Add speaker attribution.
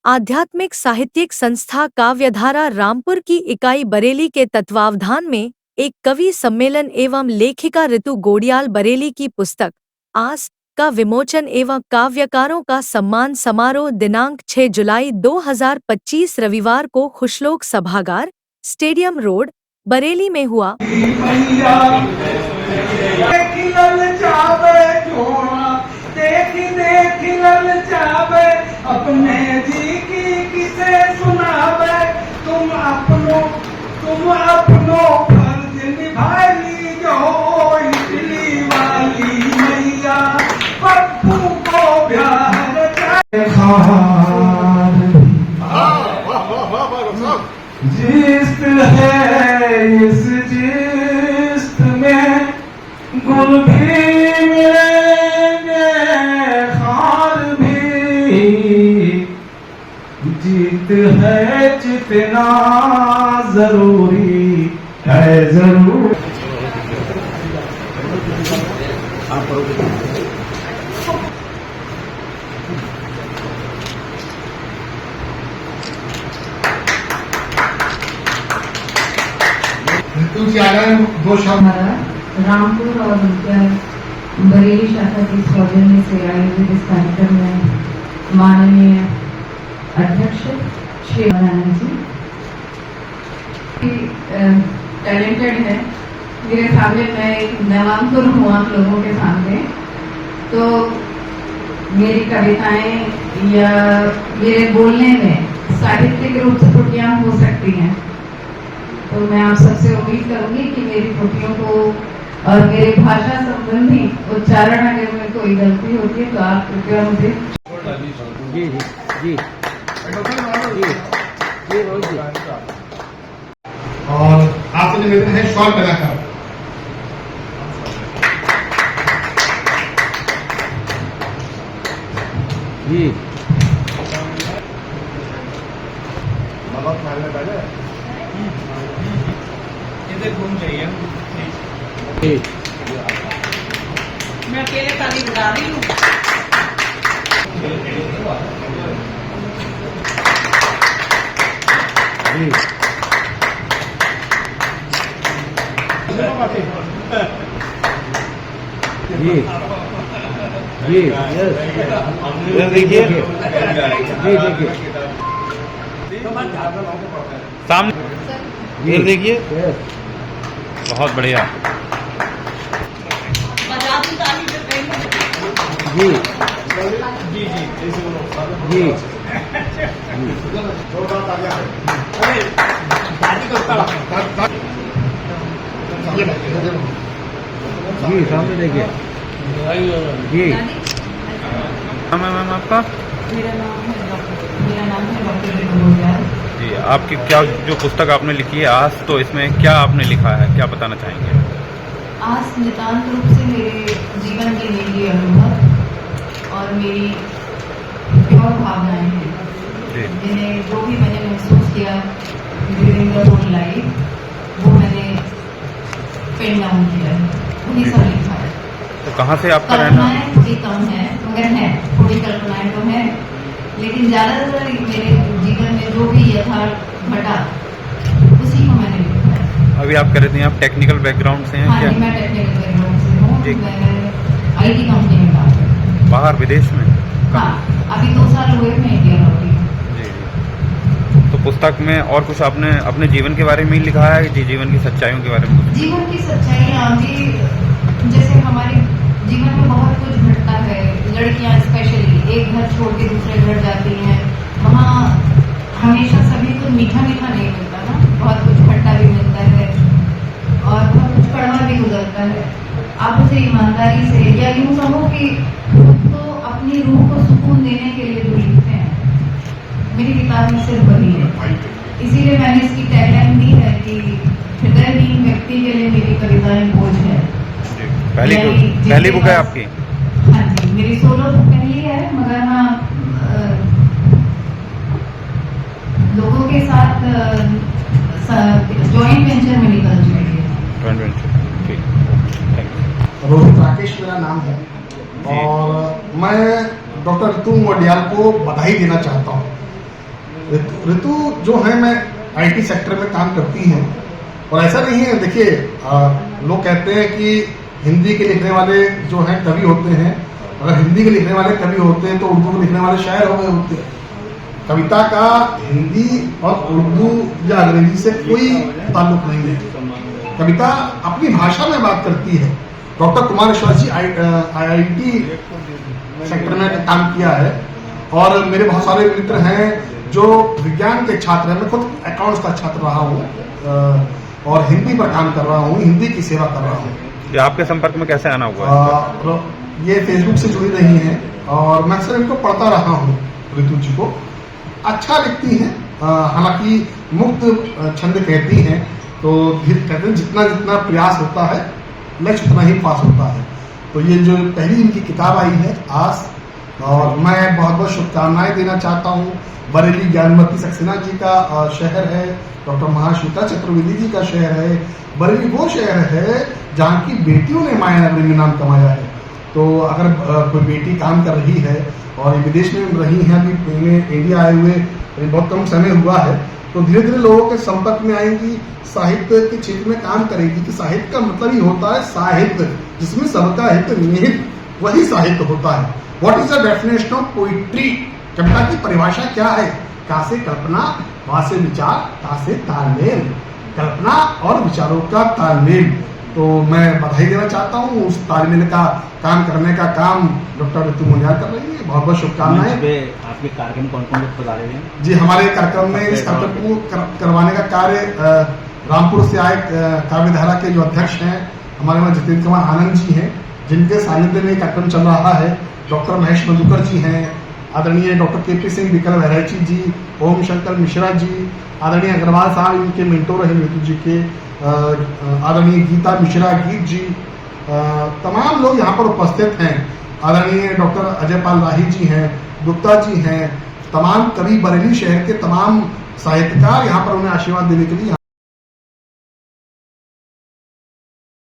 Speaker 1: आध्यात्मिक साहित्यिक संस्था काव्यधारा रामपुर की इकाई बरेली के तत्वावधान में एक कवि सम्मेलन एवं लेखिका ऋतु गोडियाल बरेली की पुस्तक आस का विमोचन एवं काव्यकारों का सम्मान समारोह दिनांक 6 जुलाई 2025 रविवार को खुशलोक सभागार स्टेडियम रोड बरेली में हुआ।
Speaker 2: अपने जी की किसे सुनावे, तुम अपनों फर्ज निभाई जो इटली वाली मैया पप्पू को प्यार जिस्त है इस जिस्त में गुल भी मिलेंगे खार भी, जीत है जितना जरूरी है जरूर।
Speaker 3: रामपुर और बरेली शाखा के सौजन्य से आयोजित इस कार्यक्रम में माननीय अध्यक्ष श्री महाराज जी टैलेंटेड है। मेरे सामने मैं एक नामांकन हूँ आप लोगों के सामने, तो मेरी कविताएं या मेरे बोलने में साहित्यिक रूप से त्रुटियां हो सकती हैं, तो मैं आप सबसे उम्मीद करूंगी कि मेरी त्रुटियों को और मेरे भाषा संबंधी उच्चारण अगर में कोई गलती होती है तो आप कृपया मुझे जी जी जी
Speaker 4: और आपसे निवेदन है शॉल लगाकर।
Speaker 5: जी
Speaker 2: इधर घूम जाइए।
Speaker 6: मैं अकेले ताली बजा रही हूँ।
Speaker 5: जी जी देखिए जी देखिए सामने देखिए, बहुत बढ़िया
Speaker 6: बजा दूँ ताली से पहले।
Speaker 5: जी जी जी सामने देखिए जी। मैम आपका
Speaker 3: मेरा नाम है डॉक्टर ऋतु गोडियाल
Speaker 5: जी। आपकी क्या जो पुस्तक आपने लिखी है आस, तो इसमें क्या आपने लिखा है, क्या बताना चाहेंगे?
Speaker 3: आस नितांत रूप से मेरे जीवन के निजी अनुभव और मेरी प्योर भावनाएं हैं, जिन्हें जो भी मैंने महसूस किया ड्यूरिंग द होल लाइफ वो मैंने पेन डाउन किया है, वही सब लिखा है।
Speaker 5: तो कहाँ से आपका रहना?
Speaker 3: कल्पनाएं थोड़ी कम है, मगर है थोड़ी कल्पनाएं तो है, लेकिन ज्यादातर मेरे जीवन में जो भी यथार्थ घटा उसी को मैंने लिखा है।
Speaker 5: अभी आप कह रहे थे आप टेक्निकल बैकग्राउंड से हैं?
Speaker 3: हाँ,
Speaker 5: क्या
Speaker 3: मैं टेक्निकल बैकग्राउंड से हूँ। मैं IT कंपनी में काम करती हूँ।
Speaker 5: बाहर विदेश में?
Speaker 3: हाँ, अभी 2 साल हुए मैं इंडिया लौटी हूँ।
Speaker 5: जी। तो पुस्तक में और कुछ आपने अपने जीवन के बारे में ही लिखा है कि जीवन की सच्चाइयों के बारे में?
Speaker 3: जीवन की सच्चाइयाँ जी, जैसे हमारे जीवन में बहुत कुछ घटता है। लड़कियाँ स्पेशली एक घर छोड़ के दूसरे घर जाती हैं, वहाँ हमेशा सभी कुछ मीठा मीठा नहीं मिलता ना, बहुत कुछ खट्टा भी मिलता है और बहुत कुछ कड़वा भी गुजरता है। आप उसे ईमानदारी से या यूँ कहो कि खुद को अपनी रूह को सुकून देने के लिए जो लिखते हैं, मेरी किताब में सिर्फ वही है। इसीलिए मैंने इसकी टैगलाइन दी है कि हृदयहीन व्यक्ति के लिए मेरी कविताएं बोझ है।
Speaker 5: पहली बुक है आपकी?
Speaker 3: हाँ जी, मेरी सोलो बुक पहली है, मगर हाँ लोगों के साथ जॉइंट वेंचर में निकल चुकी है।
Speaker 5: जॉइंट वेंचर, ठीक, थैंक यू।
Speaker 4: रोहित राकेश मेरा नाम है और मैं डॉक्टर ऋतु गोडियाल को बधाई देना चाहता हूँ ऋतु जो है मैं आईटी सेक्टर में काम करती हैं और ऐसा नहीं है। देखिए लोग कहते हैं कि हिंदी के लिखने वाले जो हैं कवि होते हैं, अगर हिंदी के लिखने वाले कवि होते हैं तो उर्दू के लिखने वाले शायर हो गए होते हैं। कविता का हिंदी और उर्दू या अंग्रेजी से कोई ताल्लुक नहीं है। कविता अपनी भाषा में बात करती है। डॉक्टर कुमारेश्वर जी IIT सेक्टर में काम किया है और मेरे बहुत सारे मित्र हैं जो विज्ञान के छात्र हैं। मैं खुद अकाउंट्स का छात्र रहा हूँ और हिंदी पर काम कर रहा हूँ, हिंदी की सेवा कर रहा हूँ।
Speaker 5: ये आपके संपर्क में कैसे आना हुआ?
Speaker 4: ये फेसबुक से जुड़ी रही हैं और मैं अक्सर इनको पढ़ता रहा हूँ। ऋतु जी को अच्छा लिखती हैं, हालांकि मुक्त छंद कहती हैं, तो कहते हैं जितना जितना प्रयास होता है लक्ष्य उतना ही पास होता है। तो ये जो पहली इनकी किताब आई है आस, और मैं बहुत बहुत शुभकामनाएं देना चाहता हूँ। बरेली ज्ञानमती सक्सेना जी का शहर है, डॉक्टर महाश्वेता चतुर्वेदी जी का शहर है। बरेली वो शहर है जहाँ की बेटियों ने मायानगरी में नाम कमाया है। तो अगर कोई बेटी काम कर रही है और विदेश में रही है, अभी इंडिया आए हुए बहुत कम समय हुआ है, तो धीरे धीरे लोगों के संपर्क में आएंगी, साहित्य के क्षेत्र में काम करेगी। कि साहित्य का मतलब ही होता है साहित्य जिसमें सबका हित निहित, वही साहित्य होता है। What is the definition of poetry? कविता की परिभाषा क्या है? का से कल्पना, वहां से विचार, का से तालमेल, कल्पना और विचारों का तालमेल। तो मैं बधाई देना चाहता हूँ, उस तालमेल का काम करने का काम डॉक्टर ऋतु मुनियार कर रही है। बहुत बहुत शुभकामनाएं।
Speaker 7: आपके कार्यक्रम कौन कौन लोग बता रहे हैं?
Speaker 4: जी, हमारे कार्यक्रम में इस कार्यक्रम को करवाने का कार्य रामपुर से आए काव्यधारा के जो अध्यक्ष हैं हमारे वहाँ जितेंद्र कुमार आनंद जी हैं, जिनके सानिध्य में कार्यक्रम चल रहा है। डॉक्टर महेश मधुकर जी हैं, आदरणीय डॉक्टर KP सिंह विकल बहराइची जी, ओम शंकर मिश्रा जी, आदरणीय अग्रवाल साहब इनके मेंटोर हैं ऋतु जी के, आदरणीय गीता मिश्रा गीत जी, तमाम लोग यहाँ पर उपस्थित हैं। आदरणीय डॉक्टर अजय पाल राही जी हैं, गुप्ता जी हैं, तमाम कवि बरेली शहर के तमाम साहित्यकार यहाँ पर उन्हें आशीर्वाद देने के लिए